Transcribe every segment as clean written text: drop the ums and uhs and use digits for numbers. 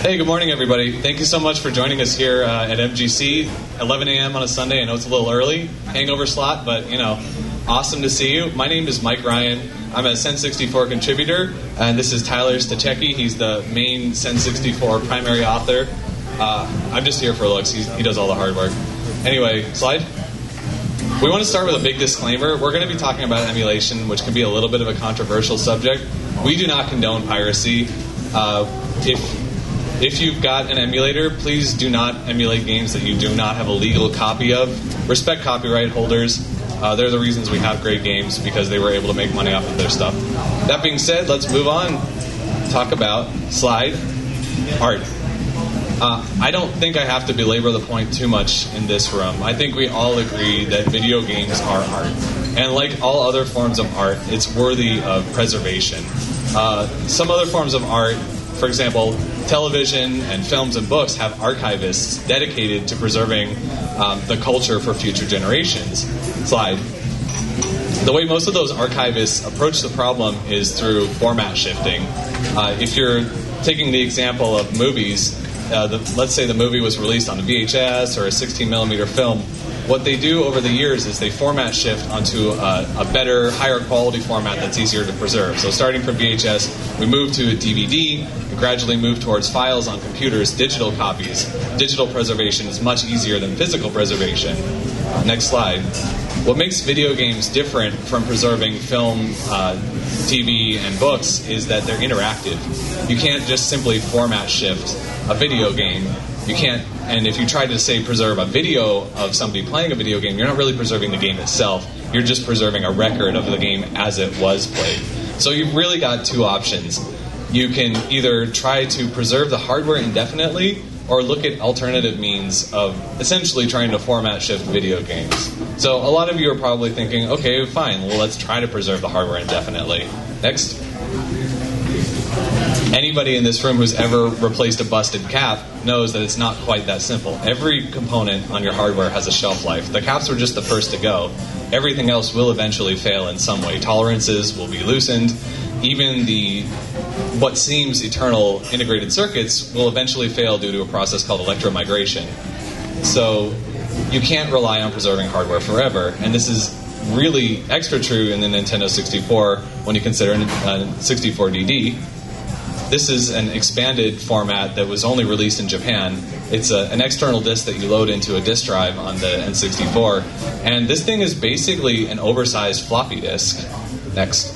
Hey, good morning, everybody. Thank you so much for joining us here at MGC, 11 a.m. on a Sunday. I know it's a little early, hangover slot, but, you know, awesome to see you. My name is Mike Ryan. I'm a cen64 contributor, and this is Tyler Stachecki. He's the main cen64 primary author. I'm just here for looks. He does all the hard work. Anyway, slide. We want to start with a big disclaimer. We're going to be talking about emulation, which can be a little bit of a controversial subject. We do not condone piracy. If you've got an emulator, please do not emulate games that you do not have a legal copy of. Respect copyright holders. They're the reasons we have great games, because they were able to make money off of their stuff. That being said, let's move on. Talk about slide art. I don't think I have to belabor the point too much in this room. I think we all agree that video games are art. And like all other forms of art, it's worthy of preservation. Some other forms of art, for example, television and films and books, have archivists dedicated to preserving the culture for future generations. Slide. The way most of those archivists approach the problem is through format shifting. If you're taking the example of movies, let's say the movie was released on a VHS or a 16mm film, what they do over the years is they format shift onto a better, higher quality format that's easier to preserve. So starting from VHS, we move to a DVD, and gradually move towards files on computers, digital copies. Digital preservation is much easier than physical preservation. Next slide. What makes video games different from preserving film, TV, and books is that they're interactive. You can't just simply format shift a video game. You can't, and if you try to, say, preserve a video of somebody playing a video game, you're not really preserving the game itself. You're just preserving a record of the game as it was played. So you've really got two options. You can either try to preserve the hardware indefinitely, or look at alternative means of essentially trying to format shift video games. So a lot of you are probably thinking, okay, fine, well, let's try to preserve the hardware indefinitely. Next. Anybody in this room who's ever replaced a busted cap knows that it's not quite that simple. Every component on your hardware has a shelf life. The caps were just the first to go. Everything else will eventually fail in some way. Tolerances will be loosened. Even what seems eternal integrated circuits will eventually fail due to a process called electromigration. So you can't rely on preserving hardware forever. And this is really extra true in the Nintendo 64 when you consider 64DD. This is an expanded format that was only released in Japan. It's an external disk that you load into a disk drive on the N64. And this thing is basically an oversized floppy disk. Next.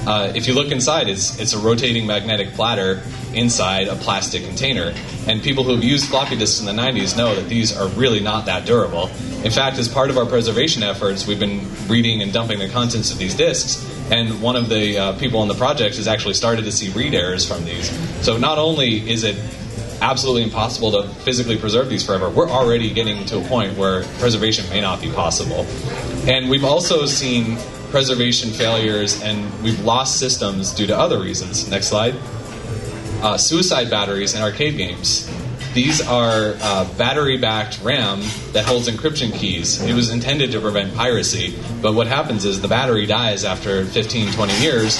If you look inside, it's a rotating magnetic platter inside a plastic container. And people who have used floppy disks in the 90s know that these are really not that durable. In fact, as part of our preservation efforts, we've been reading and dumping the contents of these disks. And one of the people on the project has actually started to see read errors from these. So not only is it absolutely impossible to physically preserve these forever, we're already getting to a point where preservation may not be possible. And we've also seen preservation failures, and we've lost systems due to other reasons. Next slide. Suicide batteries in arcade games. These are battery-backed RAM that holds encryption keys. It was intended to prevent piracy, but what happens is the battery dies after 15, 20 years,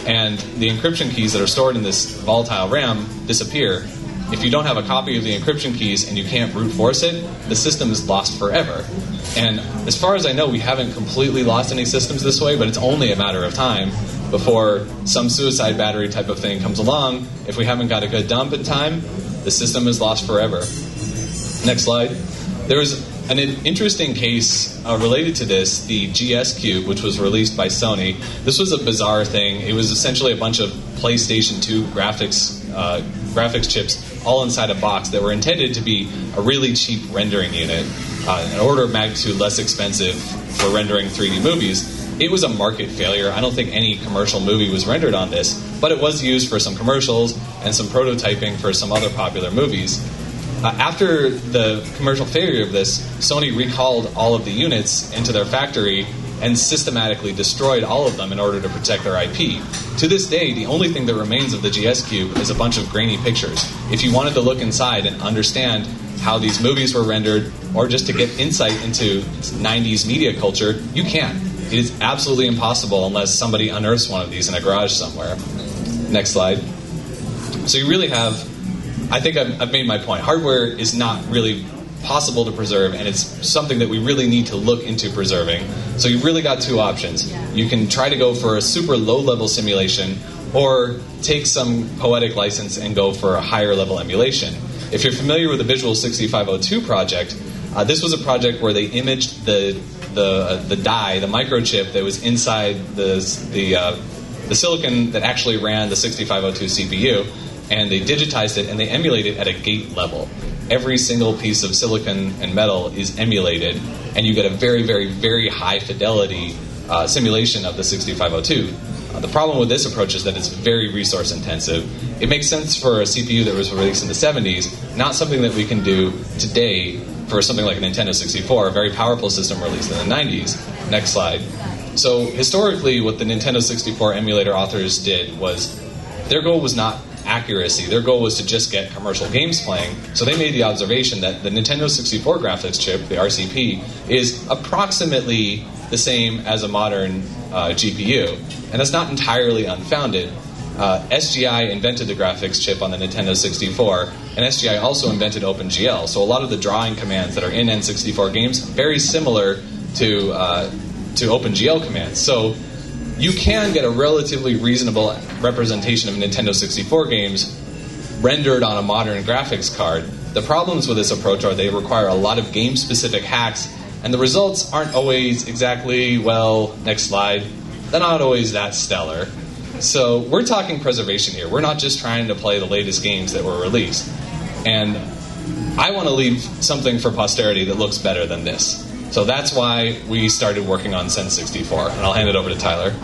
and the encryption keys that are stored in this volatile RAM disappear. If you don't have a copy of the encryption keys and you can't brute force it, the system is lost forever. And as far as I know, we haven't completely lost any systems this way, but it's only a matter of time before some suicide battery type of thing comes along. If we haven't got a good dump in time, the system is lost forever. Next slide. There was an interesting case related to this, the GS Cube, which was released by Sony. This was a bizarre thing. It was essentially a bunch of PlayStation 2 graphics chips all inside a box that were intended to be a really cheap rendering unit, an order of magnitude less expensive for rendering 3D movies. It was a market failure. I don't think any commercial movie was rendered on this, but it was used for some commercials and some prototyping for some other popular movies. After the commercial failure of this, Sony recalled all of the units into their factory and systematically destroyed all of them in order to protect their IP. To this day, the only thing that remains of the GS Cube is a bunch of grainy pictures. If you wanted to look inside and understand how these movies were rendered, or just to get insight into 90s media culture, you can. It is absolutely impossible unless somebody unearths one of these in a garage somewhere. Next slide. So you really have I think I've made my point. Hardware is not really possible to preserve, and it's something that we really need to look into preserving. So you've really got two options. You can try to go for a super low-level simulation, or take some poetic license and go for a higher-level emulation. If you're familiar with the Visual 6502 project, this was a project where they imaged the die, the microchip that was inside the silicon that actually ran the 6502 CPU, and they digitized it and they emulated at a gate level. Every single piece of silicon and metal is emulated, and you get a very, very, very high fidelity simulation of the 6502. The problem with this approach is that it's very resource intensive. It makes sense for a CPU that was released in the 70s, not something that we can do today for something like a Nintendo 64, a very powerful system released in the 90s. Next slide. So historically, what the Nintendo 64 emulator authors did was, their goal was not accuracy. Their goal was to just get commercial games playing. So they made the observation that the Nintendo 64 graphics chip, the RCP, is approximately the same as a modern GPU. And that's not entirely unfounded. SGI invented the graphics chip on the Nintendo 64, and SGI also invented OpenGL. So a lot of the drawing commands that are in N64 games, very similar to OpenGL commands. So you can get a relatively reasonable representation of Nintendo 64 games rendered on a modern graphics card. The problems with this approach are they require a lot of game-specific hacks, and the results aren't always exactly, well, next slide, they're not always that stellar. So we're talking preservation here. We're not just trying to play the latest games that were released. And I want to leave something for posterity that looks better than this. So that's why we started working on cen64. And I'll hand it over to Tyler.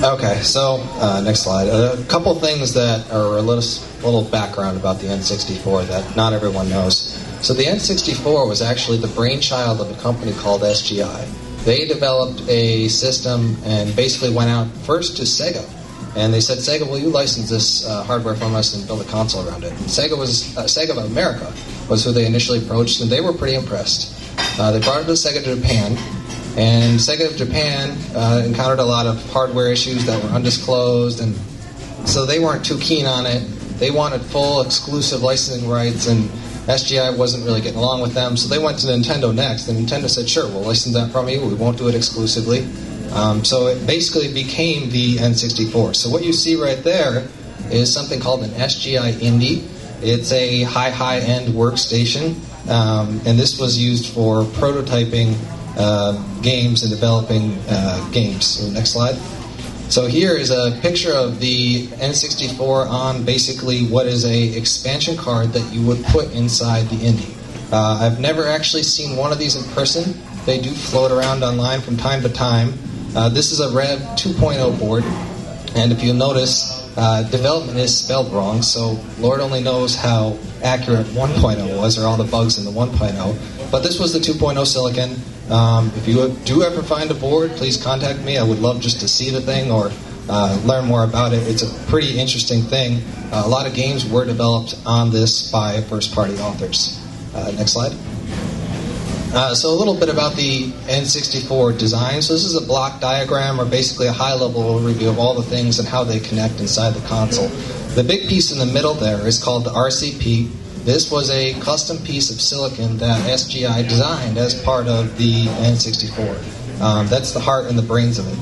Okay, so next slide. A couple things that are a little background about the N64 that not everyone knows. So the N64 was actually the brainchild of a company called SGI. They developed a system and basically went out first to Sega. And they said, Sega, will you license this hardware from us and build a console around it? And Sega of America was who they initially approached, and they were pretty impressed. They brought it to Sega Japan, and Sega of Japan encountered a lot of hardware issues that were undisclosed, and so they weren't too keen on it. They wanted full exclusive licensing rights, and SGI wasn't really getting along with them, so they went to Nintendo next, and Nintendo said, sure, we'll license that from you, we won't do it exclusively. So it basically became the N64. So what you see right there is something called an SGI Indie. It's a high-end workstation, and this was used for prototyping games and developing games. So next slide. So here is a picture of the N64 on basically what is a expansion card that you would put inside the Indie. I've never actually seen one of these in person. They do float around online from time to time. This is a Rev 2.0 board, and if you'll notice, development is spelled wrong, so Lord only knows how accurate 1.0 was, or all the bugs in the 1.0. But this was the 2.0 silicon. If you do ever find a board, please contact me. I would love just to see the thing or learn more about it. It's a pretty interesting thing. A lot of games were developed on this by first-party authors. Next slide. So a little bit about the N64 design. So this is a block diagram, or basically a high-level overview of all the things and how they connect inside the console. The big piece in the middle there is called the RCP. This was a custom piece of silicon that SGI designed as part of the N64. That's the heart and the brains of it.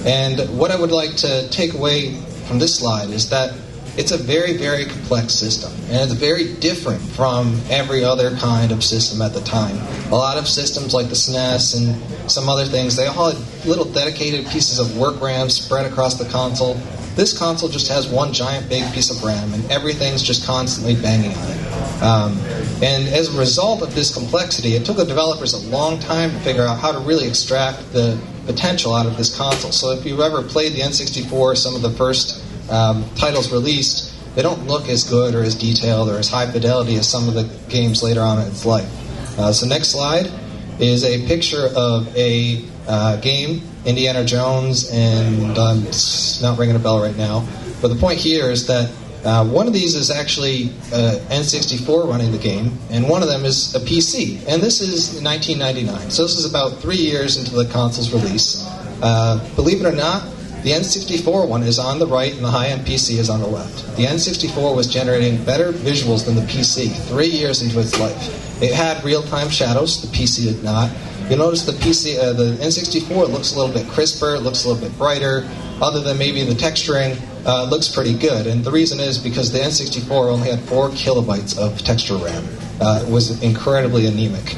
And what I would like to take away from this slide is that it's a very, very complex system, and it's very different from every other kind of system at the time. A lot of systems like the SNES and some other things, they all had little dedicated pieces of WorkRAM spread across the console. This console just has one giant big piece of RAM, and everything's just constantly banging on it. And as a result of this complexity, it took the developers a long time to figure out how to really extract the potential out of this console. So if you've ever played the N64, some of the first titles released, they don't look as good or as detailed or as high fidelity as some of the games later on in its life. So next slide is a picture of a game, Indiana Jones, and it's not ringing a bell right now. But the point here is that one of these is actually N64 running the game, and one of them is a PC. And this is 1999, so this is about 3 years into the console's release. Believe it or not, The N64 one is on the right and the high-end PC is on the left. The N64 was generating better visuals than the PC 3 years into its life. It had real-time shadows, the PC did not. You'll notice the N64 looks a little bit crisper, looks a little bit brighter. Other than maybe the texturing, looks pretty good. And the reason is because the N64 only had 4 kilobytes of texture RAM. It was incredibly anemic.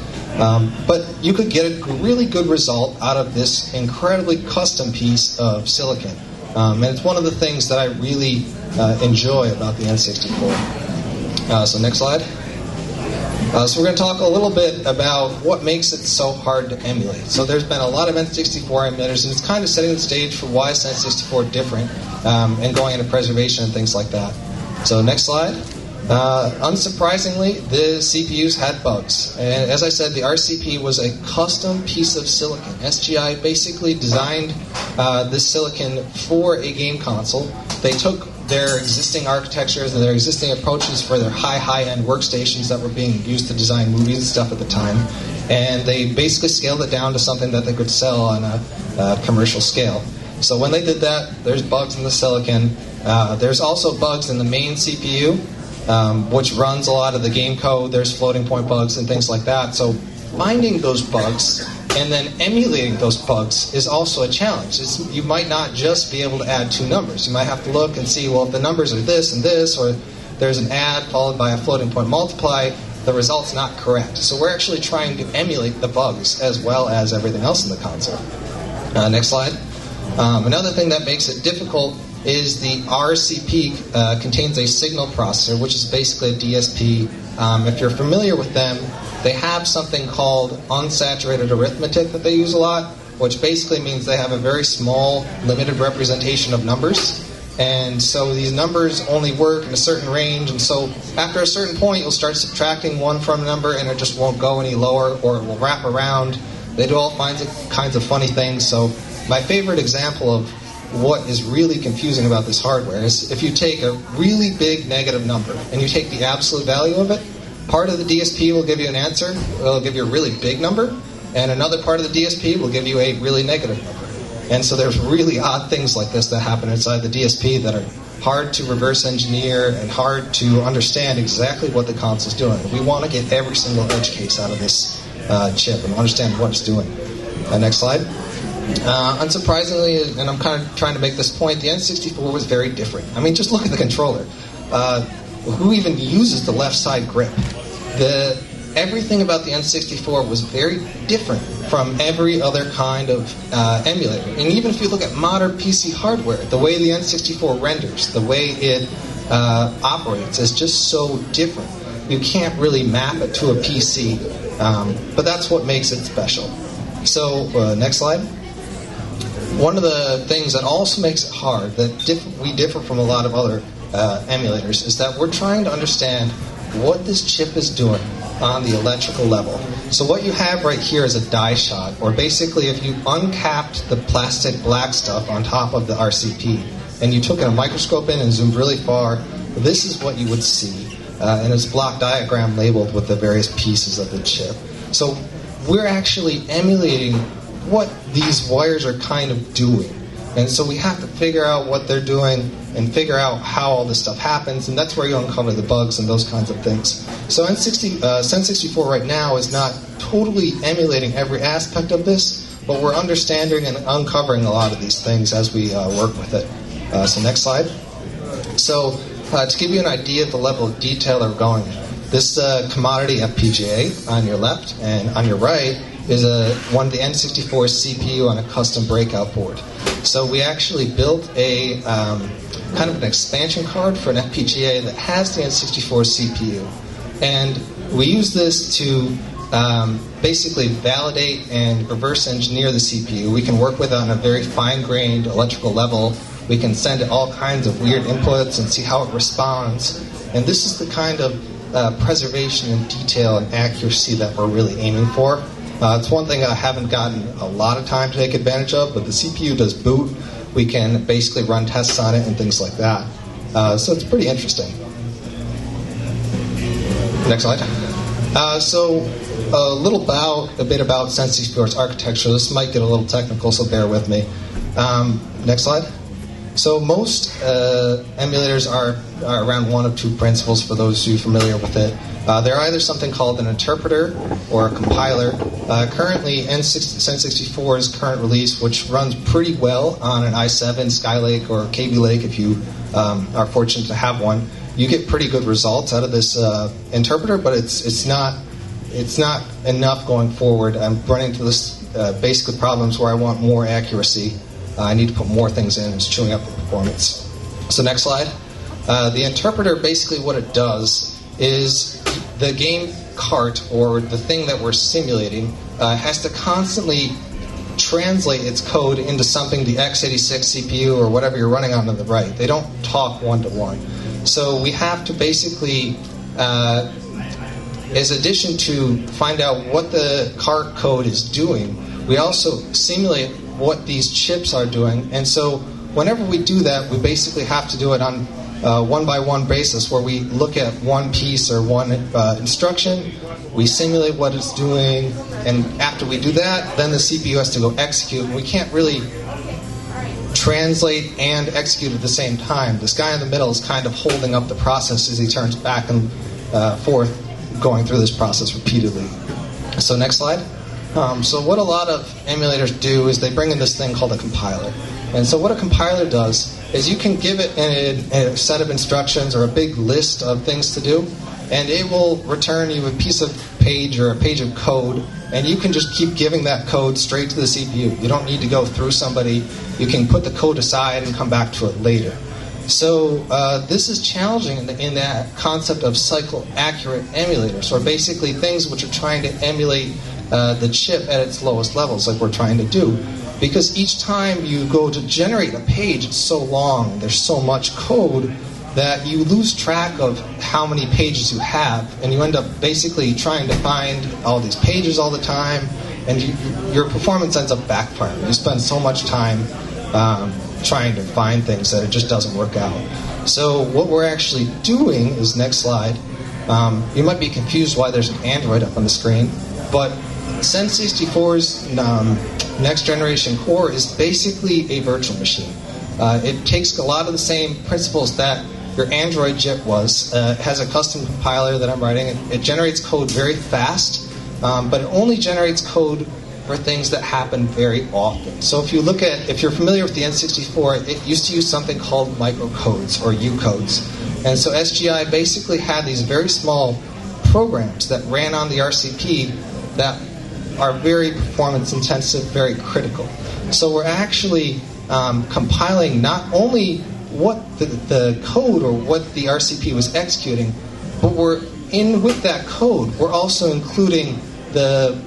But you could get a really good result out of this incredibly custom piece of silicon. And it's one of the things that I really enjoy about the N64. So next slide. So we're going to talk a little bit about what makes it so hard to emulate. So there's been a lot of N64 emulators, and it's kind of setting the stage for why is N64 different, and going into preservation and things like that. So next slide. Unsurprisingly, the CPUs had bugs. And as I said, the RCP was a custom piece of silicon. SGI basically designed this silicon for a game console. They took their existing architectures and their existing approaches for their high-end workstations that were being used to design movies and stuff at the time, and they basically scaled it down to something that they could sell on a commercial scale. So when they did that, there's bugs in the silicon. There's also bugs in the main CPU, which runs a lot of the game code. There's floating point bugs and things like that. So finding those bugs and then emulating those bugs is also a challenge. You might not just be able to add 2 numbers. You might have to look and see, well, if the numbers are this and this, or there's an add followed by a floating point multiply, the result's not correct. So we're actually trying to emulate the bugs as well as everything else in the console. Next slide. Another thing that makes it difficult is the RCP contains a signal processor, which is basically a DSP. If you're familiar with them, they have something called unsaturated arithmetic that they use a lot, which basically means they have a very small, limited representation of numbers. And so these numbers only work in a certain range, and so after a certain point, you'll start subtracting one from a number, and it just won't go any lower, or it will wrap around. They do all kinds of funny things. So my favorite example of what is really confusing about this hardware is if you take a really big negative number and you take the absolute value of it, part of the DSP will give you an answer, it'll give you a really big number, and another part of the DSP will give you a really negative number. And so there's really odd things like this that happen inside the DSP that are hard to reverse engineer and hard to understand exactly what the console's doing. We want to get every single edge case out of this chip and understand what it's doing. Next slide. Unsurprisingly, and I'm kind of trying to make this point, the N64 was very different. I mean, just look at the controller. Who even uses the left side grip? Everything about the N64 was very different from every other kind of emulator. And even if you look at modern PC hardware, the way the N64 renders, the way it operates is just so different. You can't really map it to a PC, but that's what makes it special. So, next slide. One of the things that also makes it hard, that we differ from a lot of other emulators, is that we're trying to understand what this chip is doing on the electrical level. So what you have right here is a die shot, or basically if you uncapped the plastic black stuff on top of the RCP, and you took a microscope in and zoomed really far, this is what you would see. And it's a block diagram labeled with the various pieces of the chip. So we're actually emulating what these wires are kind of doing. And so we have to figure out what they're doing and figure out how all this stuff happens, and that's where you uncover the bugs and those kinds of things. So cen64 right now is not totally emulating every aspect of this, but we're understanding and uncovering a lot of these things as we work with it. So next slide. So to give you an idea of the level of detail that we're going in, this commodity FPGA on your left and on your right is one of the N64 CPU on a custom breakout board. So we actually built a kind of an expansion card for an FPGA that has the N64 CPU. And we use this to basically validate and reverse engineer the CPU. We can work with it on a very fine-grained electrical level. We can send it all kinds of weird inputs and see how it responds. And this is the kind of preservation and detail and accuracy that we're really aiming for. It's one thing I haven't gotten a lot of time to take advantage of, but the CPU does boot. We can basically run tests on it and things like that. So it's pretty interesting. Next slide. So a bit about cen64's architecture. This might get a little technical, so bear with me. Next slide. So most emulators are around one of two principles for those who are familiar with it. They're either something called an interpreter or a compiler. Currently, cen64's current release, which runs pretty well on an i7, Skylake, or Kaby Lake if you are fortunate to have one, you get pretty good results out of this interpreter, but it's not enough going forward. I'm running into this basically problems where I want more accuracy. I need to put more things in. It's chewing up the performance. So next slide. The interpreter, basically what it does is the game cart, or the thing that we're simulating, has to constantly translate its code into something the x86 CPU or whatever you're running on the right. They don't talk one-to-one. So we have to basically, as addition to find out what the cart code is doing, we also simulate what these chips are doing. And so whenever we do that, we basically have to do it on one-by-one basis, where we look at one piece or one instruction, we simulate what it's doing, and after we do that, then the CPU has to go execute. And we can't really translate and execute at the same time. This guy in the middle is kind of holding up the process as he turns back and forth, going through this process repeatedly. So next slide. So what a lot of emulators do is they bring in this thing called a compiler. And so what a compiler does is you can give it a set of instructions or a big list of things to do, and it will return you a piece of page or a page of code, and you can just keep giving that code straight to the CPU. You don't need to go through somebody. You can put the code aside and come back to it later. So this is challenging in that concept of cycle-accurate emulators, or basically things which are trying to emulate the chip at its lowest levels, like we're trying to do. Because each time you go to generate a page, it's so long, there's so much code, that you lose track of how many pages you have, and you end up basically trying to find all these pages all the time, and your performance ends up backfiring. You spend so much time trying to find things that it just doesn't work out. So what we're actually doing is, next slide, you might be confused why there's an Android up on the screen, but cen64's next generation core is basically a virtual machine. It takes a lot of the same principles that your Android JIT was. It has a custom compiler that I'm writing. It generates code very fast, but it only generates code for things that happen very often. So if you're familiar with the N64, it used to use something called microcodes or U-codes. And so SGI basically had these very small programs that ran on the RCP that are very performance intensive, very critical. So we're actually compiling not only what the code or what the RCP was executing, but with that code, we're also including the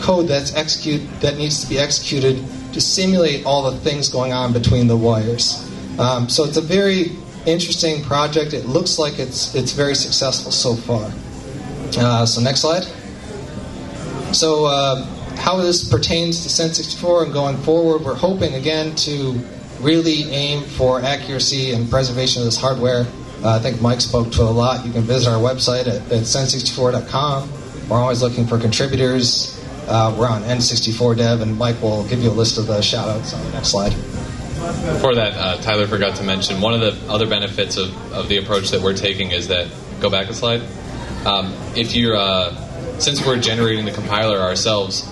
code that needs to be executed to simulate all the things going on between the wires. So it's a very interesting project. It looks like it's very successful so far. So next slide. So how this pertains to cen64 and going forward, we're hoping again to really aim for accuracy and preservation of this hardware. I think Mike spoke to it a lot. You can visit our website at cen64.com. We're always looking for contributors. We're on N64 Dev, and Mike will give you a list of the shout-outs on the next slide. Before that, Tyler forgot to mention, one of the other benefits of the approach that we're taking is that, go back a slide, since we're generating the compiler ourselves,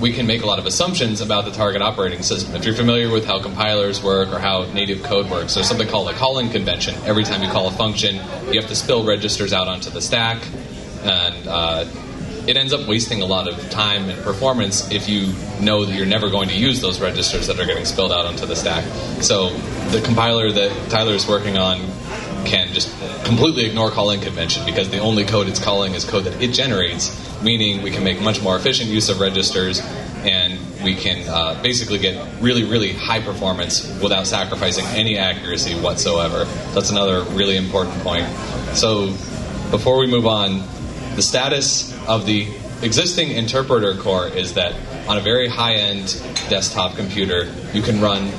we can make a lot of assumptions about the target operating system. If you're familiar with how compilers work or how native code works, there's something called a calling convention. Every time you call a function, you have to spill registers out onto the stack, and it ends up wasting a lot of time and performance if you know that you're never going to use those registers that are getting spilled out onto the stack. So the compiler that Tyler is working on can just completely ignore calling convention, because the only code it's calling is code that it generates, meaning we can make much more efficient use of registers, and we can basically get really, really high performance without sacrificing any accuracy whatsoever. That's another really important point. So before we move on, the status of the existing interpreter core is that on a very high-end desktop computer, you can run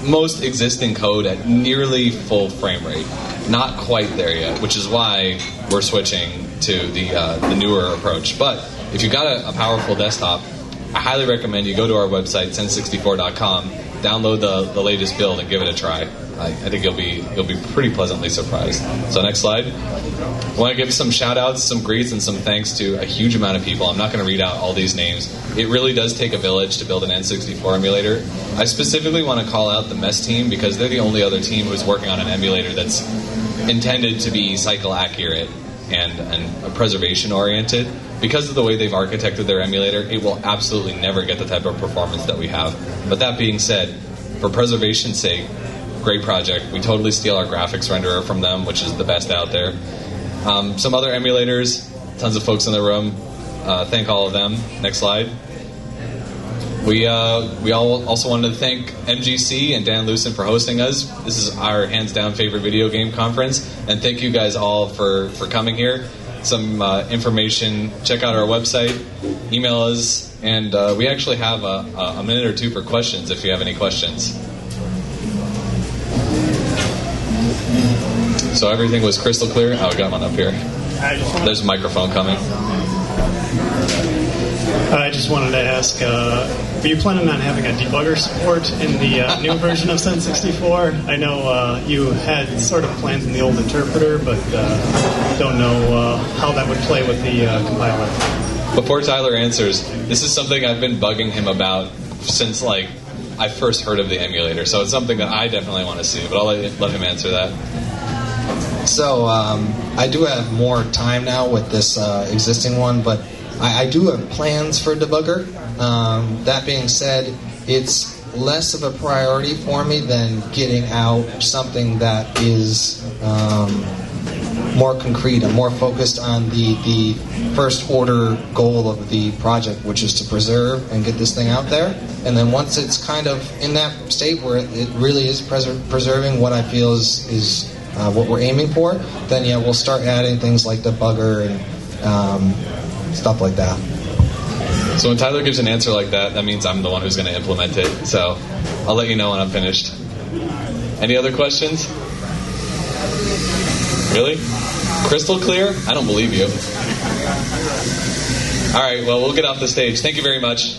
most existing code at nearly full frame rate. Not quite there yet, which is why we're switching to the newer approach. But if you've got a powerful desktop, I highly recommend you go to our website, cen64.com, download the latest build and give it a try. I think you'll be pretty pleasantly surprised. So next slide. I want to give some shout outs, some greets, and some thanks to a huge amount of people. I'm not going to read out all these names. It really does take a village to build an N64 emulator. I specifically want to call out the MESS team because they're the only other team who's working on an emulator that's intended to be cycle accurate and preservation oriented. Because of the way they've architected their emulator, it will absolutely never get the type of performance that we have. But that being said, for preservation's sake, great project. We totally steal our graphics renderer from them, which is the best out there. Some other emulators, tons of folks in the room. Thank all of them. Next slide. We all also wanted to thank MGC and Dan Lucen for hosting us. This is our hands down favorite video game conference, and thank you guys all for coming here. Some information, check out our website, email us, and we actually have a minute or two for questions if you have any questions. So everything was crystal clear? Oh, we got one up here. There's a microphone coming. I just wanted to ask, were you planning on having a debugger support in the new version of cen64? I know you had sort of plans in the old interpreter, but don't know how that would play with the compiler. Before Tyler answers, this is something I've been bugging him about since I first heard of the emulator, so it's something that I definitely want to see, but I'll let him answer that. So I do have more time now with this existing one, but I do have plans for debugger. That being said, it's less of a priority for me than getting out something that is more concrete and more focused on the first order goal of the project, which is to preserve and get this thing out there. And then once it's kind of in that state where it really is preserving what I feel is what we're aiming for, then yeah, we'll start adding things like debugger and stuff like that. So when Tyler gives an answer like that, that means I'm the one who's going to implement it. So I'll let you know when I'm finished. Any other questions? Really? Crystal clear? I don't believe you. All right, well, we'll get off the stage. Thank you very much.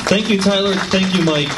Thank you, Tyler. Thank you, Mike.